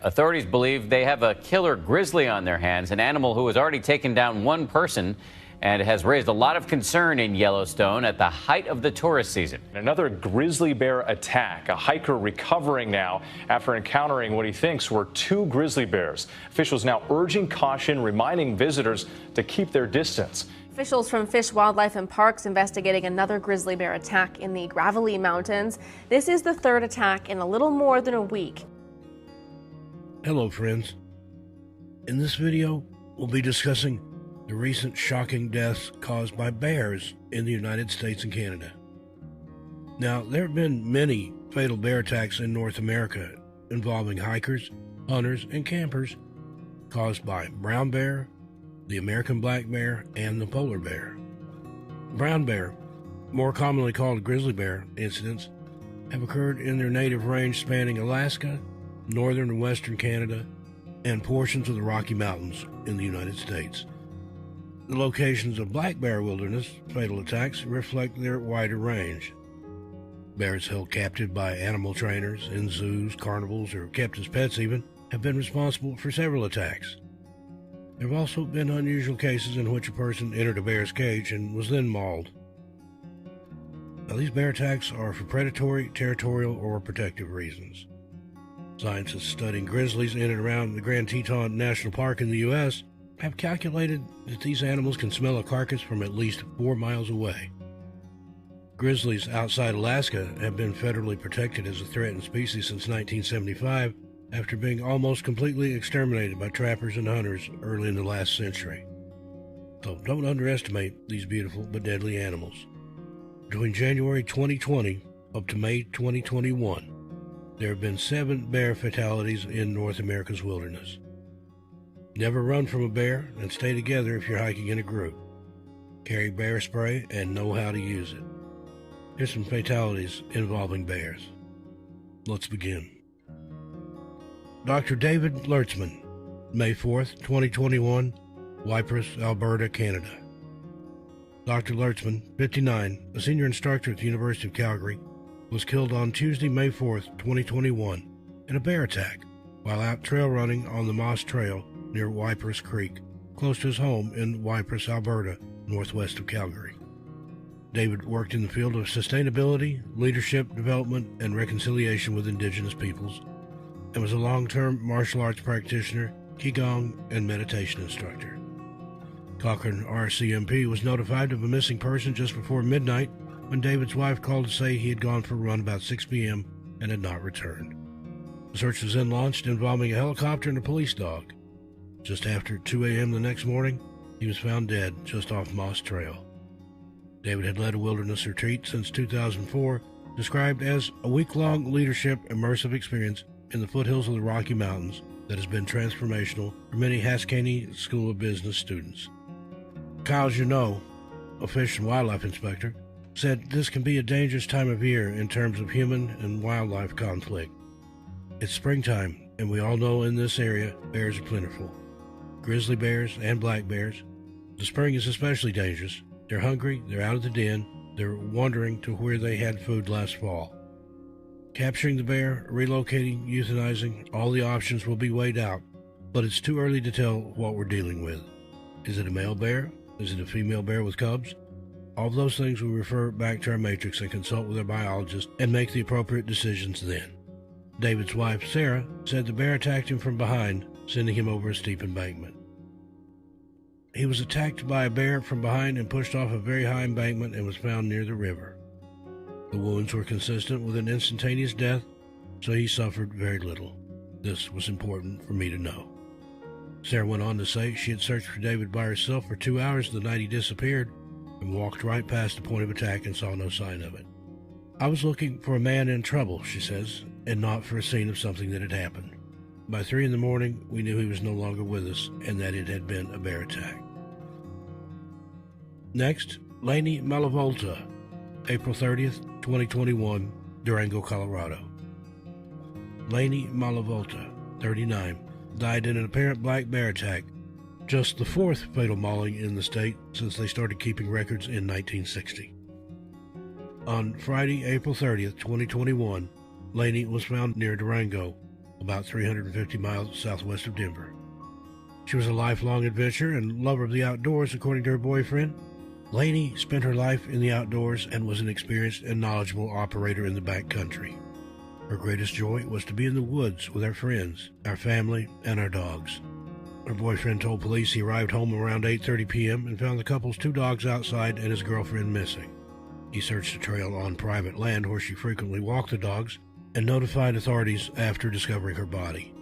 Authorities believe they have a killer grizzly on their hands, an animal who has already taken down one person and has raised a lot of concern in Yellowstone at the height of the tourist season. Another grizzly bear attack, a hiker recovering now after encountering what he thinks were two grizzly bears. Officials now urging caution, reminding visitors to keep their distance. Officials from Fish, Wildlife and Parks investigating another grizzly bear attack in the Gravelly Mountains. This is the third attack in a little more than a week. Hello friends. In this video, we'll be discussing the recent shocking deaths caused by bears in the United States and Canada. Now, there have been many fatal bear attacks in North America involving hikers, hunters, and campers caused by brown bear, the American black bear, and the polar bear. Brown bear, more commonly called grizzly bear incidents, have occurred in their native range spanning Alaska, northern and western Canada, and portions of the Rocky Mountains in the United States. The locations of black bear wilderness fatal attacks reflect their wider range. Bears held captive by animal trainers in zoos, carnivals, or kept as pets even, have been responsible for several attacks. There have also been unusual cases in which a person entered a bear's cage and was then mauled. Now, these bear attacks are for predatory, territorial, or protective reasons. Scientists studying grizzlies in and around the Grand Teton National Park in the U.S. have calculated that these animals can smell a carcass from at least 4 miles away. Grizzlies outside Alaska have been federally protected as a threatened species since 1975, after being almost completely exterminated by trappers and hunters early in the last century. So don't underestimate these beautiful but deadly animals. Between January 2020 up to May 2021, there have been 7 bear fatalities in North America's wilderness. Never run from a bear and stay together if you're hiking in a group. Carry bear spray and know how to use it. Here's some fatalities involving bears. Let's begin. Dr. David Lman, May 4th, 2021, Ypres, Alberta, Canada. Dr. Lman, 59, a senior instructor at the University of Calgary, was killed on Tuesday, May 4th, 2021, in a bear attack while out trail running on the Moss Trail near Ypres Creek, close to his home in Ypres, Alberta, northwest of Calgary. David worked in the field of sustainability, leadership development, and reconciliation with Indigenous peoples, and was a long-term martial arts practitioner, Qigong, and meditation instructor. Cochrane RCMP was notified of a missing person just before midnight when David's wife called to say he had gone for a run about 6 p.m. and had not returned. The search was then launched involving a helicopter and a police dog. Just after 2 a.m. the next morning, he was found dead just off Moss Trail. David had led a wilderness retreat since 2004, described as a week-long leadership immersive experience in the foothills of the Rocky Mountains that has been transformational for many Haskell School of Business students. Kyle Junot, a fish and wildlife inspector, said this can be a dangerous time of year in terms of human and wildlife conflict. It's springtime, and we all know in this area bears are plentiful. Grizzly bears and black bears. The spring is especially dangerous. They're hungry, they're out of the den, they're wandering to where they had food last fall. Capturing the bear, relocating, euthanizing, all the options will be weighed out, but it's too early to tell what we're dealing with. Is it a male bear? Is it a female bear with cubs? All of those things we refer back to our matrix and consult with our biologist and make the appropriate decisions then. David's wife, Sarah, said the bear attacked him from behind, sending him over a steep embankment. He was attacked by a bear from behind and pushed off a very high embankment and was found near the river. The wounds were consistent with an instantaneous death, so he suffered very little. This was important for me to know. Sarah went on to say she had searched for David by herself for 2 hours the night he disappeared and walked right past the point of attack and saw no sign of it. I was looking for a man in trouble, she says, and not for a scene of something that had happened. By 3 in the morning, we knew he was no longer with us and that it had been a bear attack. Next, Laney Malavolta, April 30th, 2021, Durango, Colorado. Laney Malavolta, 39, died in an apparent black bear attack, just the 4th fatal mauling in the state since they started keeping records in 1960. On Friday, April 30th, 2021, Laney was found near Durango, about 350 miles southwest of Denver. She was a lifelong adventurer and lover of the outdoors, according to her boyfriend. Laney spent her life in the outdoors and was an experienced and knowledgeable operator in the backcountry. Her greatest joy was to be in the woods with our friends, our family, and our dogs. Her boyfriend told police he arrived home around 8:30 p.m. and found the couple's 2 dogs outside and his girlfriend missing. He searched the trail on private land where she frequently walked the dogs and notified authorities after discovering her body.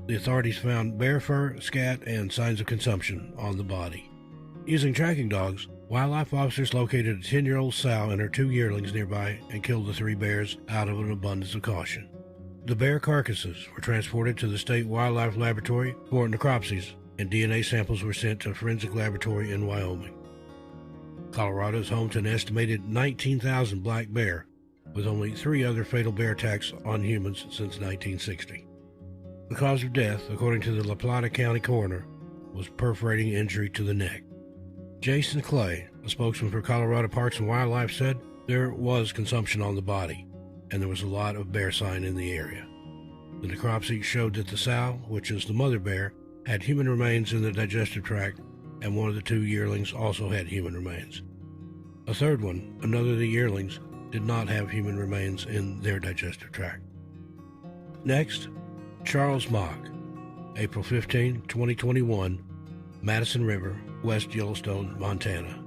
The authorities found bear fur, scat, and signs of consumption on the body. Using tracking dogs, wildlife officers located a 10-year-old sow and her 2 yearlings nearby and killed the 3 bears out of an abundance of caution. The bear carcasses were transported to the State Wildlife Laboratory for necropsies, and DNA samples were sent to a forensic laboratory in Wyoming. Colorado is home to an estimated 19,000 black bear, with only 3 other fatal bear attacks on humans since 1960. The cause of death, according to the La Plata County coroner, was perforating injury to the neck. Jason Clay, a spokesman for Colorado Parks and Wildlife, said there was consumption on the body, and there was a lot of bear sign in the area. The necropsy showed that the sow, which is the mother bear, had human remains in the digestive tract, and one of the 2 yearlings also had human remains. A third one, another of the yearlings, did not have human remains in their digestive tract. Next, Charles Mock, April 15, 2021, Madison River, West Yellowstone, Montana.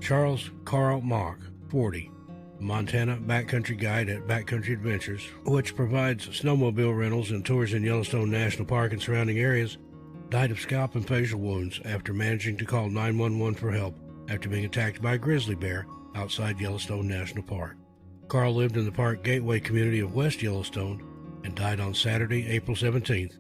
Charles Carl Mock, 40, Montana backcountry guide at Backcountry Adventures, which provides snowmobile rentals and tours in Yellowstone National Park and surrounding areas, died of scalp and facial wounds after managing to call 911 for help after being attacked by a grizzly bear outside Yellowstone National Park. Carl lived in the park gateway community of West Yellowstone and died on Saturday, April 17th,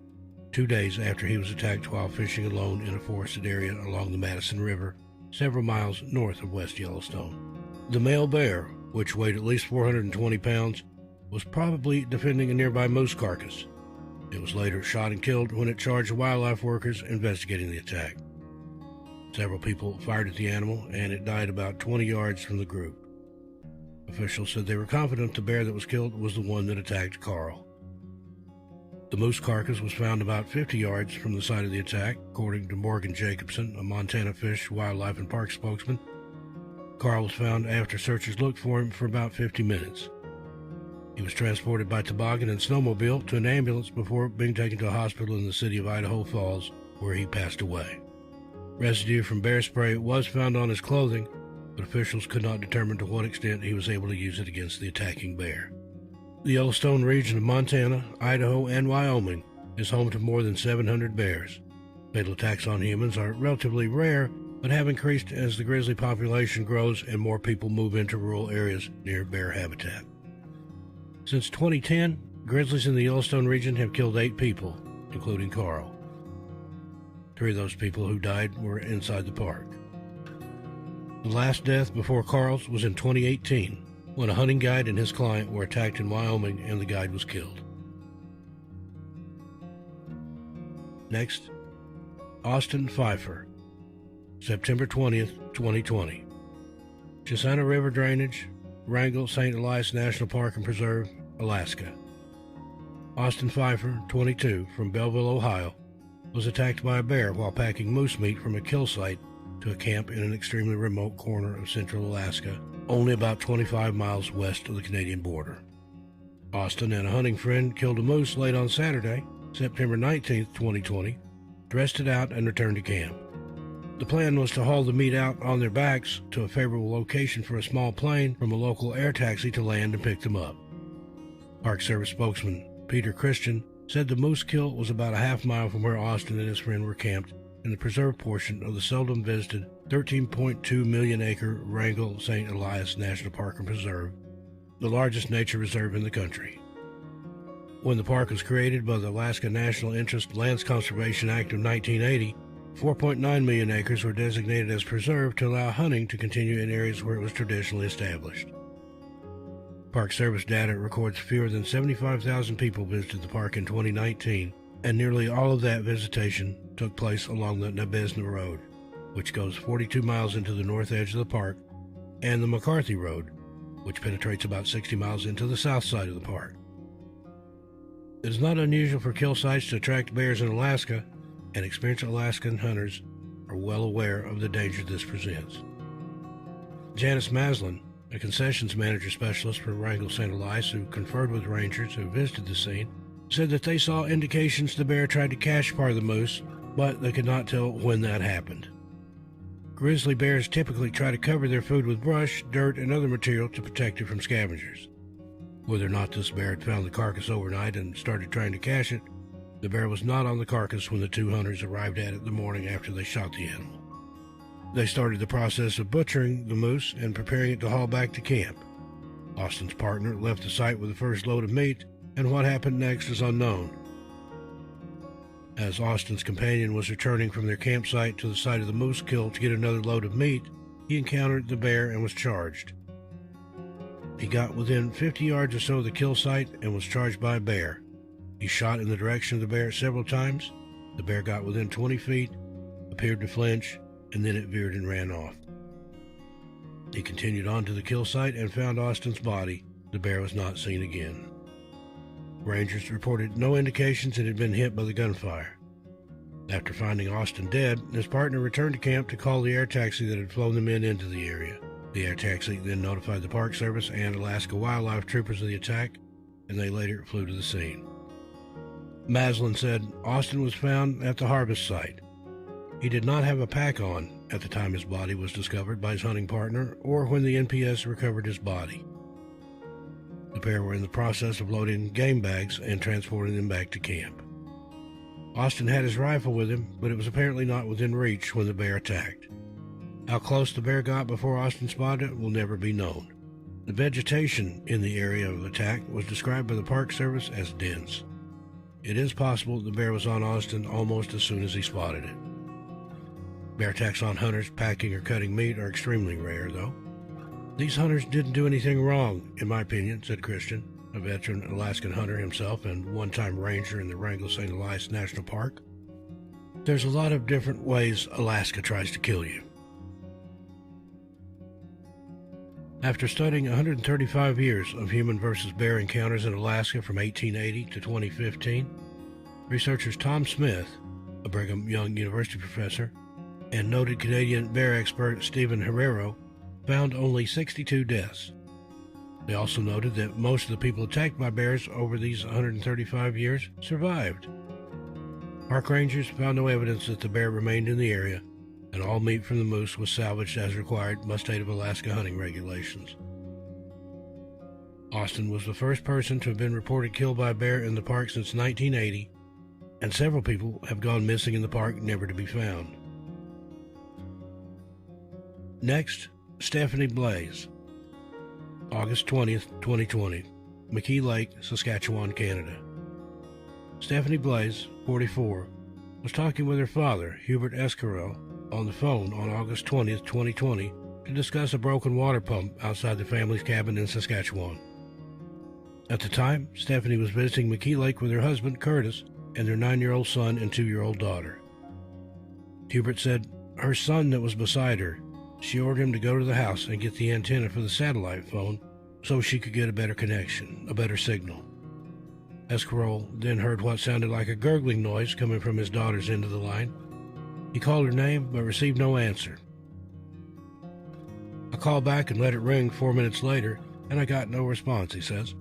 2 days after he was attacked while fishing alone in a forested area along the Madison River, several miles north of West Yellowstone. The male bear, which weighed at least 420 pounds, was probably defending a nearby moose carcass. It was later shot and killed when it charged wildlife workers investigating the attack. Several people fired at the animal, and it died about 20 yards from the group. Officials said they were confident the bear that was killed was the one that attacked Carl. The moose carcass was found about 50 yards from the site of the attack, according to Morgan Jacobson, a Montana Fish, Wildlife, and Park spokesman. Carl was found after searchers looked for him for about 50 minutes. He was transported by toboggan and snowmobile to an ambulance before being taken to a hospital in the city of Idaho Falls, where he passed away. Residue from bear spray was found on his clothing, but officials could not determine to what extent he was able to use it against the attacking bear. The Yellowstone region of Montana, Idaho, and Wyoming is home to more than 700 bears. Fatal attacks on humans are relatively rare, but have increased as the grizzly population grows and more people move into rural areas near bear habitat. Since 2010, grizzlies in the Yellowstone region have killed 8 people, including Carl. 3 of those people who died were inside the park. The last death before Carl's was in 2018, when a hunting guide and his client were attacked in Wyoming and the guide was killed. Next, Austin Fifer, September 20th, 2020. Shasta River Drainage, Wrangell St. Elias National Park and Preserve, Alaska. Austin Fifer, 22, from Belleville, Ohio, was attacked by a bear while packing moose meat from a kill site to a camp in an extremely remote corner of central Alaska, only about 25 miles west of the Canadian border. Austin and a hunting friend killed a moose late on Saturday, September 19th, 2020, dressed it out, and returned to camp. The plan was to haul the meat out on their backs to a favorable location for a small plane from a local air taxi to land and pick them up. Park Service spokesman Peter Christian said the moose kill was about a half mile from where Austin and his friend were camped in the preserve portion of the seldom visited 13.2 million acre Wrangell St. Elias National Park and Preserve, the largest nature reserve in the country. When the park was created by the Alaska National Interest Lands Conservation Act of 1980, 4.9 million acres were designated as preserved to allow hunting to continue in areas where it was traditionally established. Park Service data records fewer than 75,000 people visited the park in 2019, and nearly all of that visitation took place along the Nabesna Road, which goes 42 miles into the north edge of the park, and the McCarthy Road, which penetrates about 60 miles into the south side of the park. It is not unusual for kill sites to attract bears in Alaska, and experienced Alaskan hunters are well aware of the danger this presents. Janice Maslin, a concessions manager specialist for Wrangell St. Elias who conferred with rangers who visited the scene, said that they saw indications the bear tried to cache part of the moose, but they could not tell when that happened. Grizzly bears typically try to cover their food with brush, dirt, and other material to protect it from scavengers. Whether or not this bear had found the carcass overnight and started trying to cache it, the bear was not on the carcass when the two hunters arrived at it the morning after they shot the animal. They started the process of butchering the moose and preparing it to haul back to camp. Austin's partner left the site with the first load of meat, and what happened next is unknown. As Austin's companion was returning from their campsite to the site of the moose kill to get another load of meat, he encountered the bear and was charged. He got within 50 yards or so of the kill site and was charged by a bear. He shot in the direction of the bear several times. The bear got within 20 feet, appeared to flinch, and then it veered and ran off. He continued on to the kill site and found Austin's body. The bear was not seen again. Rangers reported no indications it had been hit by the gunfire. After finding Austin dead, his partner returned to camp to call the air taxi that had flown the men into the area. The air taxi then notified the Park Service and Alaska Wildlife Troopers of the attack, and they later flew to the scene. Maslin said Austin was found at the harvest site. He did not have a pack on at the time his body was discovered by his hunting partner or when the NPS recovered his body. The pair were in the process of loading game bags and transporting them back to camp. Austin had his rifle with him, but it was apparently not within reach when the bear attacked. How close the bear got before Austin spotted it will never be known. The vegetation in the area of attack was described by the Park Service as dense. It is possible the bear was on Austin almost as soon as he spotted it. Bear attacks on hunters packing or cutting meat are extremely rare, though. These hunters didn't do anything wrong, in my opinion, said Christian, a veteran Alaskan hunter himself and one-time ranger in the Wrangell St. Elias National Park. There's a lot of different ways Alaska tries to kill you. After studying 135 years of human versus bear encounters in Alaska from 1880 to 2015, researchers Tom Smith, a Brigham Young University professor, and noted Canadian bear expert Stephen Herrero found only 62 deaths. They also noted that most of the people attacked by bears over these 135 years survived. Park rangers found no evidence that the bear remained in the area, and all meat from the moose was salvaged as required by state of Alaska hunting regulations. Austin was the first person to have been reported killed by a bear in the park since 1980, and several people have gone missing in the park never to be found. Next, Stephanie Blaze. August 20th, 2020, McKee Lake, Saskatchewan, Canada. Stephanie Blaze, 44, was talking with her father, Hubert Escarell, on the phone on August 20th, 2020, to discuss a broken water pump outside the family's cabin in Saskatchewan. At the time, Stephanie was visiting McKee Lake with her husband, Curtis, and their 9-year-old son and 2-year-old daughter. Hubert said her son that was beside her, she ordered him to go to the house and get the antenna for the satellite phone so she could get a better connection, a better signal. Escarell then heard what sounded like a gurgling noise coming from his daughter's end of the line. He called her name but received no answer. I called back and let it ring 4 minutes later, and I got no response, he says.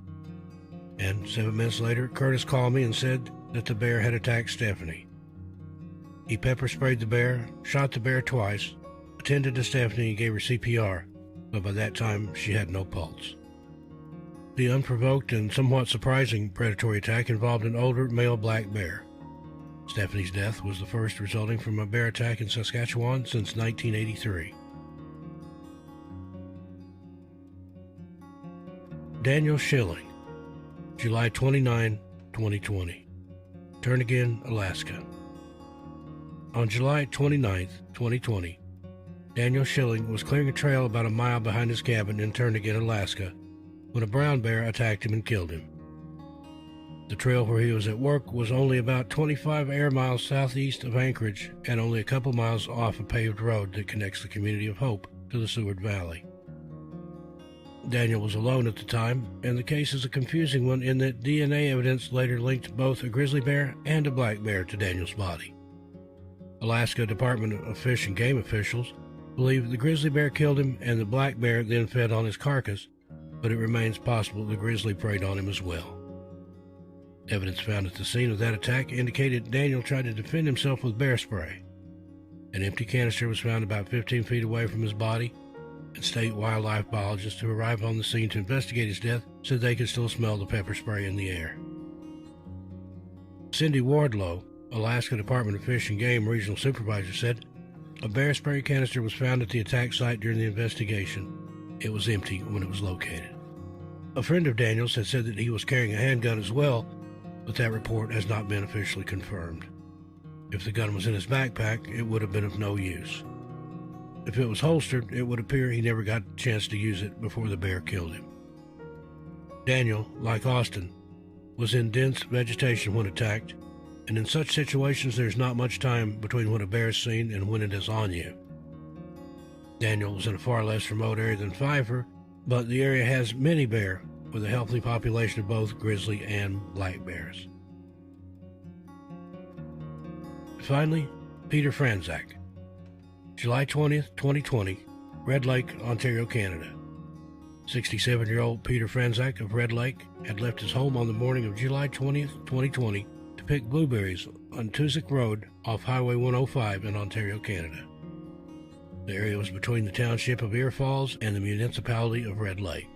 And 7 minutes later, Curtis called me and said that the bear had attacked Stephanie. He pepper sprayed the bear, shot the bear twice, attended to Stephanie and gave her CPR, but by that time she had no pulse. The unprovoked and somewhat surprising predatory attack involved an older male black bear. Stephanie's death was the first resulting from a bear attack in Saskatchewan since 1983. Daniel Shilling, July 29, 2020, Turnagain, Alaska. On July 29, 2020, Daniel Shilling was clearing a trail about a mile behind his cabin in Turnagain, Alaska, when a brown bear attacked him and killed him. The trail where he was at work was only about 25 air miles southeast of Anchorage and only a couple miles off a paved road that connects the community of Hope to the Seward Valley. Daniel was alone at the time, and the case is a confusing one in that DNA evidence later linked both a grizzly bear and a black bear to Daniel's body. Alaska Department of Fish and Game officials believe the grizzly bear killed him and the black bear then fed on his carcass, but it remains possible the grizzly preyed on him as well. Evidence found at the scene of that attack indicated Daniel tried to defend himself with bear spray. An empty canister was found about 15 feet away from his body, and state wildlife biologists who arrived on the scene to investigate his death said they could still smell the pepper spray in the air. Cindy Wardlow, Alaska Department of Fish and Game regional supervisor, said a bear spray canister was found at the attack site during the investigation. It was empty when it was located. A friend of Daniel's had said that he was carrying a handgun as well, but that report has not been officially confirmed. If the gun was in his backpack, it would have been of no use. If it was holstered, it would appear he never got a chance to use it before the bear killed him. Daniel, like Austin, was in dense vegetation when attacked, and in such situations there's not much time between when a bear is seen and when it is on you. Daniel was in a far less remote area than Fifer, but the area has many bear, with a healthy population of both grizzly and black bears. Finally, Peter Franzak. July 20th, 2020, Red Lake, Ontario, Canada. 67-year-old Peter Franzak of Red Lake had left his home on the morning of July 20th, 2020 to pick blueberries on Tusick Road off Highway 105 in Ontario, Canada. The area was between the township of Ear Falls and the municipality of Red Lake.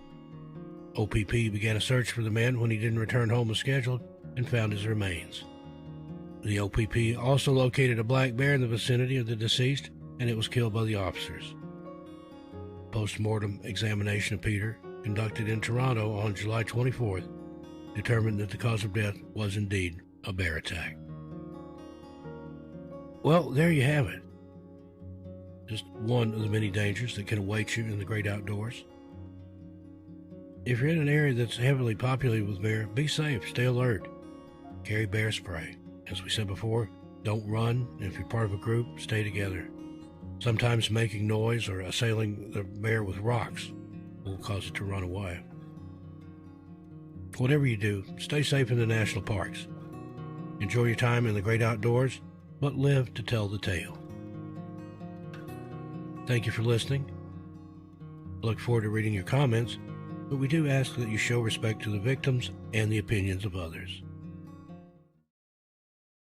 OPP began a search for the man when he didn't return home as scheduled and found his remains. The OPP also located a black bear in the vicinity of the deceased, and it was killed by the officers. Post-mortem examination of Peter, conducted in Toronto on July 24th, determined that the cause of death was indeed a bear attack. Well, there you have it. Just one of the many dangers that can await you in the great outdoors. If you're in an area that's heavily populated with bear, be safe, stay alert, carry bear spray. As we said before, don't run, and if you're part of a group, stay together. Sometimes making noise or assailing the bear with rocks will cause it to run away. Whatever you do, stay safe in the national parks. Enjoy your time in the great outdoors, but live to tell the tale. Thank you for listening. I look forward to reading your comments, but we do ask that you show respect to the victims and the opinions of others.